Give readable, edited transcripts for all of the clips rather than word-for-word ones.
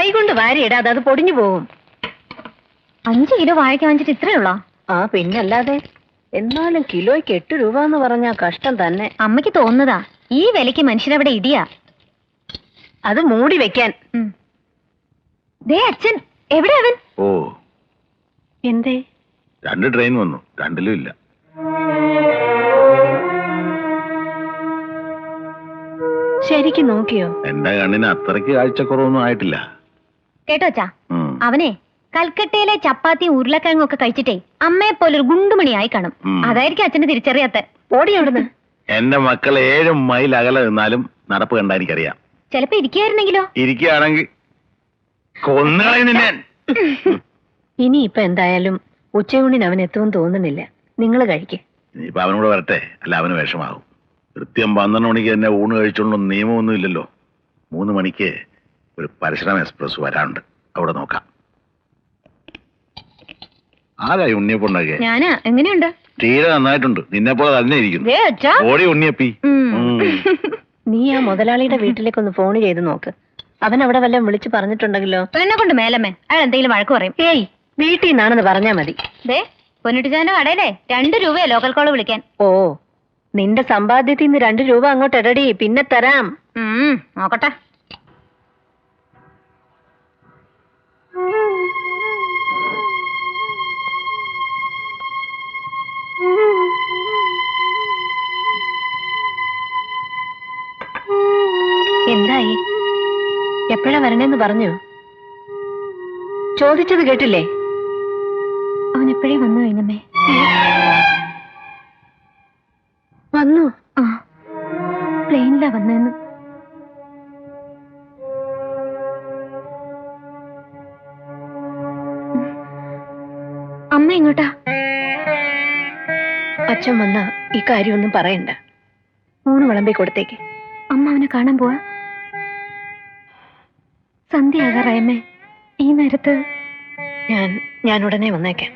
കൈകൊണ്ട് വാരിയിടാതെ അത് പൊടിഞ്ഞു പോകും. 5 കിലോ വാഴയ്ക്ക് വാങ്ങിച്ചിട്ട് ഇത്രയുള്ളോ? ആ പിന്നല്ലാതെ. എന്നാലും കിലോയ്ക്ക് 8 രൂപ എന്ന് പറഞ്ഞാ കഷ്ടം തന്നെ. അമ്മയ്ക്ക് തോന്നുന്നതാ, ഈ വിലയ്ക്ക് മനുഷ്യരവിടെ ഇടിയാ. അത് മൂടി വെക്കാൻ. ദേ അച്ഛൻ, എവിടെ അവൻ? ഓ എന്തേ? 2 ട്രെയിൻ വന്നു, 2ലും ഇല്ല. ശരിക്കും നോക്കിയോ? എന്റെ കണ്ണിന് അത്രയ്ക്ക് കാഴ്ചക്കുറവൊന്നും ആയിട്ടില്ല. കേട്ടോ അച്ഛാ, അവനെ കൽക്കട്ടയിലെ ചപ്പാത്തി ഉരുളക്കിഴങ്ങും ഒക്കെ കഴിച്ചിട്ടേ അമ്മയെ പോലെ ഒരു ഗുണ്ടുമണിയായി കാണും. അതായിരിക്കും അച്ഛന് തിരിച്ചറിയാത്ത. ഓടി അവിടുന്ന്. എന്റെ മക്കൾ 7 മൈൽ അകലെ നിന്നാലും നടപ്പ് കണ്ടാ എനിക്കറിയാം. ചിലപ്പോ ഇരിക്കുകയായിരുന്നെങ്കിലോ? ഇരിക്കുകയാണെങ്കിൽ കൊന്നുകളയുന്നില്ല. ഇനി ഇപ്പൊ എന്തായാലും ഉച്ചയൂണിന് അവൻ എത്തുമെന്ന് തോന്നുന്നില്ല. നിങ്ങൾ കഴിക്കേ. ഇനിയിപ്പൊ അവനോട് വരട്ടെ, അല്ല അവന് വിഷമാകും. കൃത്യം 12 മണിക്ക് തന്നെ ഊണ് കഴിച്ചോണ്ടൊന്നും നിയമമൊന്നും ഇല്ലല്ലോ. 3 മണിക്ക് ഒരു പരശുരാം എക്സ്പ്രസ് വരാനുണ്ട്, അവിടെ നോക്കാം. ആരായി ഉണ്ണിയപ്പുണ്ടാക്കിയ? ഞാനാ. എങ്ങനെയുണ്ട്? തീരെ നന്നായിട്ടുണ്ട്. നിന്നെ പോലെ തന്നെ ഇരിക്കുന്നു. ഓടി ഉണ്ണിയപ്പി. നീ ആ മുതലാളിയുടെ വീട്ടിലേക്കൊന്ന് ഫോൺ ചെയ്ത് നോക്ക്. അവൻ അവിടെ വല്ലതും വിളിച്ചു പറഞ്ഞിട്ടുണ്ടെങ്കിലോ? എന്നെ കൊണ്ട് മേലമ്മേ, അയാൾ എന്തെങ്കിലും വഴക്ക് പറയും. ഏയ്, വീട്ടിൽ നിന്നാണെന്ന് പറഞ്ഞാ മതി. ദേ പൊന്നിട്ടിച്ചാന്റെ കടയിലെ 2 രൂപയാ ലോക്കൽ കോള് വിളിക്കാൻ. ഓ, നിന്റെ സമ്പാദ്യത്തിൽ നിന്ന് 2 രൂപ അങ്ങോട്ട് ഇടടി, പിന്നെ തരാം. നോക്കട്ടെ. എന്തായി? എപ്പോഴാ വരണേന്ന് പറഞ്ഞു? ചോദിച്ചത് കേട്ടില്ലേ? അവൻ എപ്പോഴേ വന്നു കഴിഞ്ഞമ്മേ. വന്നു? ആ, പ്ലെയിനിലാ വന്നെന്ന്. അമ്മ എങ്ങോട്ടാ? അച്ഛൻ വന്ന ഈ കാര്യമൊന്നും പറയണ്ട. ഊണ് വിളമ്പി കൊടുത്തേക്ക്. അമ്മ അവനെ കാണാൻ പോവാ? സന്ധ്യയാകാറായമ്മേ, ഈ നേരത്ത്? ഞാൻ ഉടനെ വന്നേക്കാം.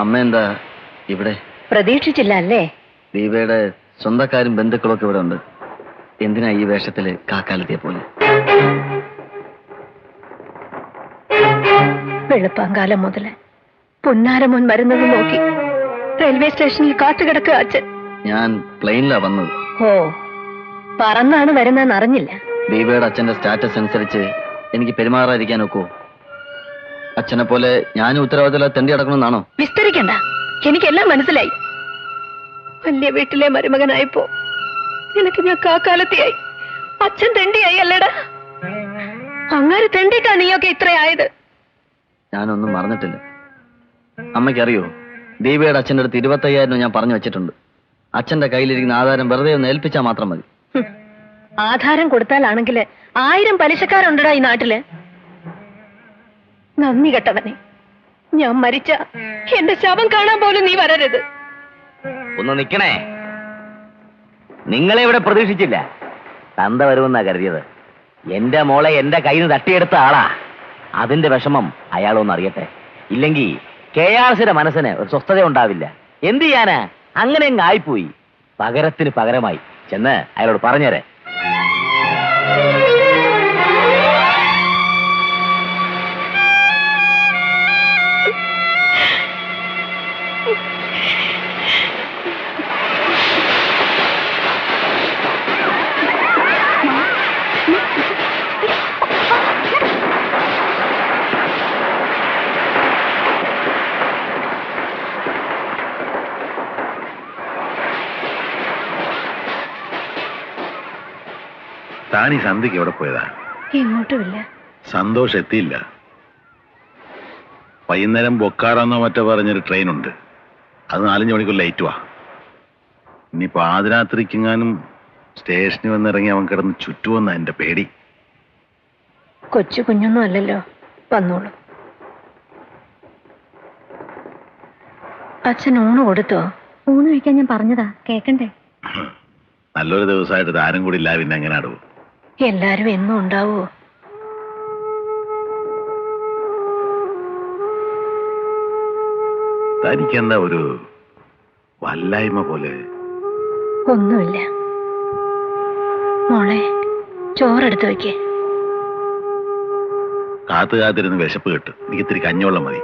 അമ്മ എന്താ ഇവിടെ? പ്രതീക്ഷിച്ചില്ല അല്ലേ? ദീപയുടെ സ്വന്തക്കാരും ബന്ധുക്കളൊക്കെ ഇവിടെ ഉണ്ട്. എന്തിനാ ഈ വേഷത്തില് കാക്കാലത്തെ പോലെ? വെളുപ്പാങ്കാലം മുതല് പൊന്നാരമോൻ വരുന്നത് നോക്കി റെയിൽവേ സ്റ്റേഷനിൽ കാത്തുകിടക്കുക അച്ഛൻ. ഞാൻ പ്ലെയിനിലാ വന്നത്. ഓ, പറന്നാണ് വരുന്നതെന്ന് അറിഞ്ഞില്ല. ദീപയുടെ അച്ഛന്റെ സ്റ്റാറ്റസ് അനുസരിച്ച് എനിക്ക് പെരുമാറാതിരിക്കാൻ ഒക്കുവോ? അച്ഛനെ പോലെ ഞാനും ഉത്തരവാദിത്തം തെണ്ടി അടക്കണമെന്നാണോ? വിസ്തരിക്കണ്ട, എനിക്കെല്ലാം മനസ്സിലായി. വലിയ വീട്ടിലെ മരുമകനായപ്പോ നിനക്ക് ഞാൻ കാക്കാലത്തെയായി, അച്ഛൻ തെണ്ടിയായി അല്ലേടാ? അങ്ങനെ തെണ്ടിട്ടാ നീയൊക്കെ ഇത്രയായത്. ഞാനൊന്നും മറന്നിട്ടില്ല. അമ്മയ്ക്കറിയോ, ദീപയുടെ അച്ഛൻ്റെ അടുത്ത് 25,000 ഞാൻ പറഞ്ഞു വെച്ചിട്ടുണ്ട്. അച്ഛന്റെ കയ്യിലിരിക്കുന്ന ആധാരം വെറുതെ ഒന്ന് ഏൽപ്പിച്ചാൽ മാത്രം മതി. ആധാരം കൊടുത്താലാണെങ്കിൽ 1000 പലിശക്കാരുണ്ടടാ ഈ നാട്ടില്. നന്ദി കെട്ടവനെ, ഞാൻ മരിച്ച എന്റെ ശവം കാണാൻ പോലും നീ വരരുത്. ഒന്ന് നിക്കണേ. നിങ്ങളെ ഇവിടെ പ്രതീക്ഷിച്ചില്ല. തന്ത വരുമെന്നാ കരുതിയത്. എന്റെ മോളെ എന്റെ കയ്യിൽ നിന്ന് തട്ടിയെടുത്ത ആളാ. അതിന്റെ വിഷമം അയാളൊന്ന് അറിയട്ടെ. ഇല്ലെങ്കിൽ KRCയുടെ മനസ്സിന് ഒരു സ്വസ്ഥത ഉണ്ടാവില്ല. എന്ത് ചെയ്യാനാ? അങ്ങനെ അങ്ങ് ആയിപ്പോയി. പകരത്തിന് പകരമായി ചെന്ന് അയാളോട് പറഞ്ഞേരെ. താൻ ഈ സന്ധ്യക്ക് എവിടെ പോയതാ? എങ്ങോട്ടുമില്ല. സന്തോഷം എത്തിയില്ല. വൈകുന്നേരം ബൊക്കാറെന്നോ മറ്റോ പറഞ്ഞൊരു ട്രെയിനുണ്ട്. അത് 4-5 മണിക്കൂർ ലേറ്റുവാ. ഇനി പാതിരാത്രിക്കെങ്ങാനും സ്റ്റേഷനിൽ വന്നിറങ്ങി അവൻ കിടന്ന് ചുറ്റുമെന്ന എന്റെ പേടി. കൊച്ചു കുഞ്ഞൊന്നും അല്ലല്ലോ, വന്നോളൂ. അച്ഛൻ ഊണ് കൊടുത്തോ? ഊണ് കഴിക്കാൻ ഞാൻ പറഞ്ഞതാ, കേക്കണ്ടേ? നല്ലൊരു ദിവസമായിട്ട് താരം കൂടി ഇല്ല, പിന്നെ എങ്ങനെ അടുവും? എല്ലാരും എന്നും ഉണ്ടാവോ? തനിക്കെന്താ ഒരു വല്ലായ്മ പോലെ? ഒന്നുമില്ല മോളെ, ചോറെടുത്ത് വയ്ക്കേ. കാത്തിരുന്ന് വിശപ്പ് കിട്ടും. എനിക്ക് ഇത്തിരി കഞ്ഞിവെള്ളം മതി.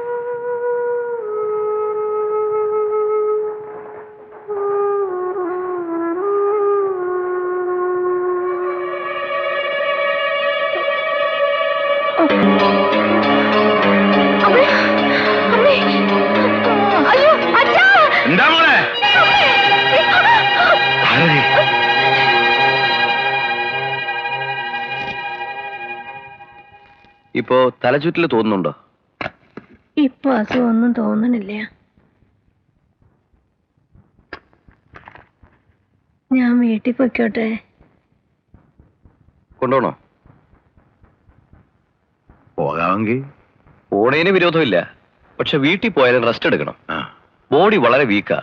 എന്താ മോളെ? ഇപ്പോ തലചുറ്റിൽ തോന്നുന്നുണ്ടോ? ഇപ്പൊ അസുഖമൊന്നും തോന്നണില്ല. ഞാൻ വീട്ടിൽ പൊയ്ക്കോട്ടെ? കൊണ്ടുപോണോ? പോകാമെങ്കിൽ പോണേന് വിരോധമില്ല, പക്ഷെ വീട്ടിൽ പോയാലും റെസ്റ്റ് എടുക്കണം. ആ ബോഡി വളരെ വീക്കാ.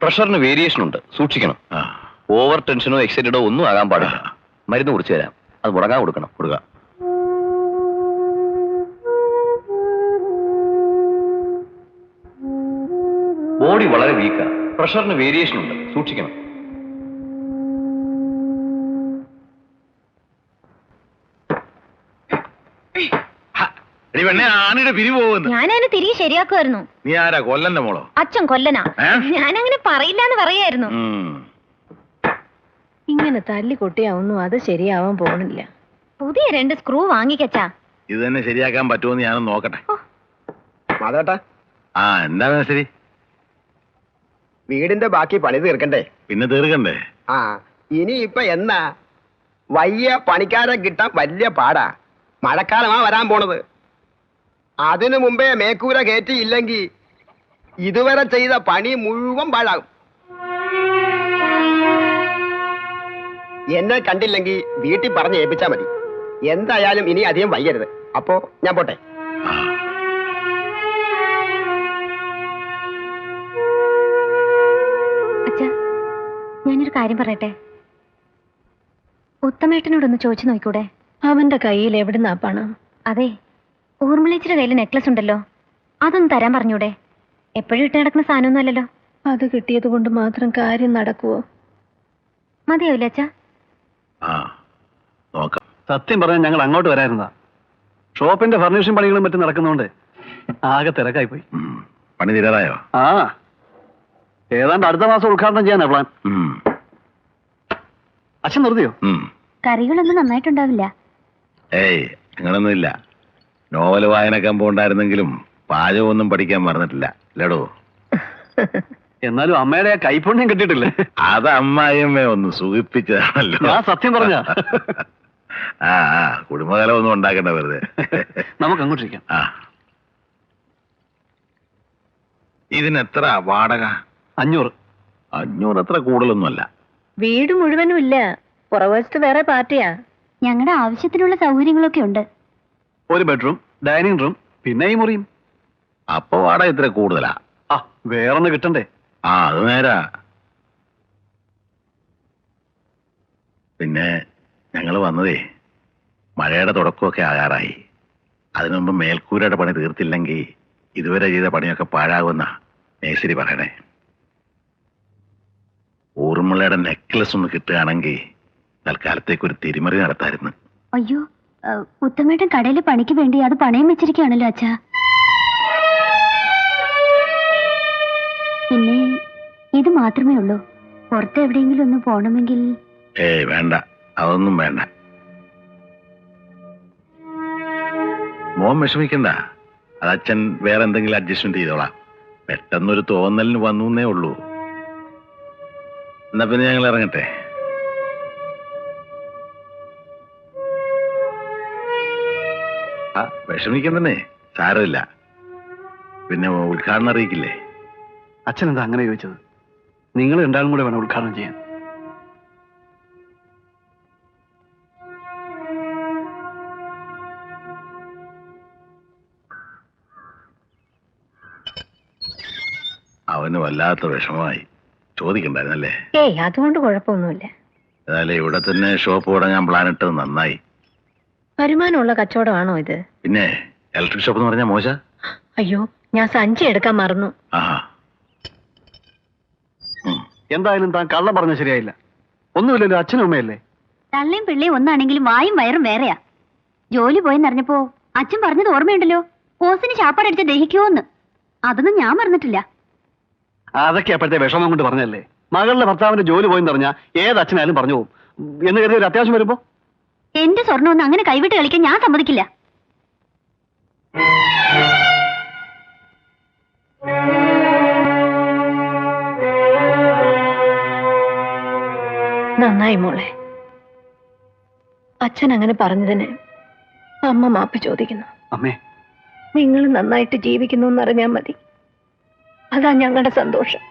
പ്രഷറിന് വേരിയേഷൻ ഉണ്ട്, സൂക്ഷിക്കണം. ആ ഓവർ ടെൻഷനോ എക്സൈറ്റഡോ ഒന്നും ആകാൻ പാടില്ല. മരുന്ന് കുറിച്ച് തരാം, അത് മുടങ്ങാൻ കൊടുക്കണം. കൊടുക്കാം. ബോഡി വളരെ വീക്കാ. പ്രഷറിന് വേരിയേഷൻ ഉണ്ട്, സൂക്ഷിക്കണം. ആനയുടെ പിരിവ് പോകുന്നു. ഞാനതിന് തിരികെ ശരിയാക്കുമായിരുന്നു. നീ ആരാ, കൊല്ലന്റെ മോളോ? അച്ഛൻ കൊല്ലനാ. ഞാനങ്ങനെ പറയില്ലാന്ന് പറയായിരുന്നു. ഇങ്ങനെ തല്ലി കൊട്ടിയാവുന്നു, അത് ശരിയാവാൻ പോണില്ല. പുതിയ 2 സ്ക്രൂ വാങ്ങിക്കച്ചാ. ഇത് തന്നെ ശരിയാക്കാൻ പറ്റുമോന്ന് ഞാനൊന്ന് നോക്കട്ടെ. മാധവേട്ടാ, ആ എന്താ ശരി? വീടിന്റെ ബാക്കി പണി തീർക്കണ്ടേ? പിന്നെ തീർക്കണ്ടേ? ആ ഇനി ഇപ്പൊ എന്നാ? വയ്യ പണിക്കാരെ കിട്ടാൻ വലിയ പാടാ. മഴക്കാലമാ വരാൻ പോണത്. അതിനു മുമ്പേ മേക്കൂര കയറ്റിയില്ലെങ്കിൽ ഇതുവരെ ചെയ്ത പണി മുഴുവൻ പാഴാകും. എന്നെ കണ്ടില്ലെങ്കിൽ വീട്ടിൽ പറഞ്ഞ് ഏൽപ്പിച്ചാ മതി. എന്തായാലും ഇനി അധികം വയ്യരുത്. അപ്പോ ഞാൻ പോട്ടെ. അച്ഛാ, ഞാനൊരു കാര്യം പറയട്ടെ. ഉത്തമേട്ടനോടൊന്ന് ചോദിച്ചു നോക്കൂടെ? അവന്റെ കയ്യിൽ എവിടുന്നാ പണം? അതെ, ഊർമിളേച്ചിയുടെ കയ്യിൽ നെക്ലസ് ഉണ്ടല്ലോ, അതൊന്ന് തരാൻ പറഞ്ഞൂടെ? എപ്പോഴും ഇട്ട് നടക്കുന്ന സാധനമൊന്നും അല്ലല്ലോ. അത് കിട്ടിയത് കൊണ്ട് മാത്രം കാര്യം നടക്കുവോ? മതിയാവില്ല അച്ഛാ? ആ നോക്കാം. സത്യം പറഞ്ഞാൽ ഞങ്ങൾ അങ്ങോട്ട് വരായിരുന്നതാ. ഷോപ്പിന്റെ ഫർണിഷിംഗ് പണികളും മറ്റും നടക്കുന്നതുകൊണ്ട് ആകെ തിരക്കായി പോയി. പണി തീരാറായോ? ആ ഏതാണ്ട് അടുത്ത മാസം ഉദ്ഘാടനം ചെയ്യാനാ പ്ലാൻ. അച്ഛൻ നിർത്തിയോ? കറികളൊന്നും നന്നായിട്ടുണ്ടാവില്ല. ഏയ് അങ്ങനൊന്നുമില്ല. നോവൽ വായനക്കാൻ പോണ്ടായിരുന്നെങ്കിലും പാചകമൊന്നും പഠിക്കാൻ മറന്നിട്ടില്ല അല്ലേടോ? എന്നാലും അമ്മയുടെ ആ കൈപുണ്യം കിട്ടിയിട്ടില്ലേ? അത് അമ്മായിയമ്മയെ ഒന്ന് സുഖിപ്പിച്ചതാണല്ലോ. ഞാൻ സത്യം പറഞ്ഞ ആ കുടുംബകലം ഒന്നും ഉണ്ടാക്കണ്ട വെറുതെ. നമുക്ക് അങ്ങോട്ടിരിക്കാം. ആ ഇതിനെത്ര വാടക? 500. 500 അത്ര കൂടുതലൊന്നുമല്ല. വീട് മുഴുവനും ഇല്ല, പുറവശത്ത് വേറെ പാർട്ടിയാ. ഞങ്ങളുടെ ആവശ്യത്തിനുള്ള സൗകര്യങ്ങളൊക്കെ ഉണ്ട്. ഒരു ബെഡ്റൂം, ഡൈനിങ് റൂം, പിന്നെ ഈ മുറിയും. അപ്പൊ വാടക ഇത്ര കൂടുതലാ? ആ വേറൊന്ന് കിട്ടണ്ടേ? ആ അത് നേരാ. പിന്നെ ഞങ്ങൾ വന്നതേ മഴയുടെ തുടക്കമൊക്കെ ആകാറായി. അതിനു മുമ്പ് മേൽക്കൂരയുടെ പണി തീർത്തില്ലെങ്കിൽ ഇതുവരെ ചെയ്ത പണിയൊക്കെ പാഴാകുമെന്നാ മേശരി പറയണേ. ഊർമിളയുടെ നെക്ലസ് ഒന്ന് കിട്ടുകയാണെങ്കിൽ തൽക്കാലത്തേക്ക് ഒരു തിരിമറി നടത്തായിരുന്നു. അയ്യോ, ഉത്തമേട്ടൻ കടയിൽ പണിക്ക് വേണ്ടി അത് പണയം വെച്ചിരിക്കുകയാണല്ലോ അച്ഛാ. പിന്നെ ഇത് മാത്രമേ ഉള്ളൂ. പുറത്ത് എവിടെയെങ്കിലും ഒന്ന് പോണമെങ്കിൽ. വേണ്ട, അതൊന്നും വേണ്ട. മോൻ വിഷമിക്കണ്ട, അത് അച്ഛൻ വേറെ എന്തെങ്കിലും അഡ്ജസ്റ്റ്മെന്റ് ചെയ്തോളാം. പെട്ടെന്നൊരു തോന്നലിന് വന്നേ ഉള്ളൂ. എന്നാ പിന്നെ ഞങ്ങൾ ഇറങ്ങട്ടെ. വിഷമിക്കുന്നേ സാരമില്ല. പിന്നെ ഉദ്ഘാടനം അറിയിക്കില്ലേ? അച്ഛൻ എന്താ അങ്ങനെ ചോദിച്ചത്? നിങ്ങൾ രണ്ടാളും കൂടെ വേണം ഉദ്ഘാടനം ചെയ്യാൻ. അവന് വല്ലാത്ത വിഷമമായി. ചോദിക്കണ്ടായിരുന്നല്ലേ? ഏയ് അതുകൊണ്ട് കുഴപ്പമൊന്നുമില്ല. ഏതായാലും ഇവിടെ തന്നെ ഷോപ്പ് തുടങ്ങാൻ പ്ലാൻ ഇട്ടത് നന്നായി. വരുമാനമുള്ള കച്ചവടമാണോ ഇത്? പിന്നെ ഇലക്ട്രിക് ഷോപ്പ് എന്ന് പറഞ്ഞാൽ മോശ? അയ്യോ, ഞാൻ സഞ്ചി എടുക്കാൻ മറന്നു. ആഹാ. എന്തായാലും താൻ കള്ളം പറഞ്ഞ ശരിയായില്ല. ഒന്നുമില്ലല്ലോ, അച്ഛനും അമ്മയല്ലേ. തള്ളയും പിള്ളയും ഒന്നാണെങ്കിലും വായും വയറും വേറെയാ. ജോലി പോയെന്നറിഞ്ഞപ്പോ അച്ഛൻ പറഞ്ഞത് ഓർമ്മയുണ്ടല്ലോ, ഓസിന് ശാപ്പാടടിച്ച് ദഹിക്കുമോന്ന്. അതൊന്നും ഞാൻ മറന്നിട്ടില്ല. അതൊക്കെ അപ്പോഴത്തെ വിഷമം കൊണ്ട് പറഞ്ഞല്ലേ. മകളുടെ ഭർത്താവിന്റെ ജോലി പോയെന്ന് പറഞ്ഞാൽ ഏത് അച്ഛനായാലും പറഞ്ഞു പോകും എന്ന് കരുതി ഒരു അത്യാവശ്യം വരുമ്പോ എന്റെ സ്വർണ്ണമൊന്നും അങ്ങനെ കൈവിട്ട് കളിക്കാൻ ഞാൻ സമ്മതിക്കില്ല. നന്നായി മോളെ. അച്ഛൻ അങ്ങനെ പറഞ്ഞതിന് അമ്മ മാപ്പ് ചോദിക്കുന്നു. അമ്മേ, നിങ്ങൾ നന്നായിട്ട് ജീവിക്കുന്നു എന്നറിഞ്ഞാൽ മതി. അതാ ഞങ്ങളുടെ സന്തോഷം.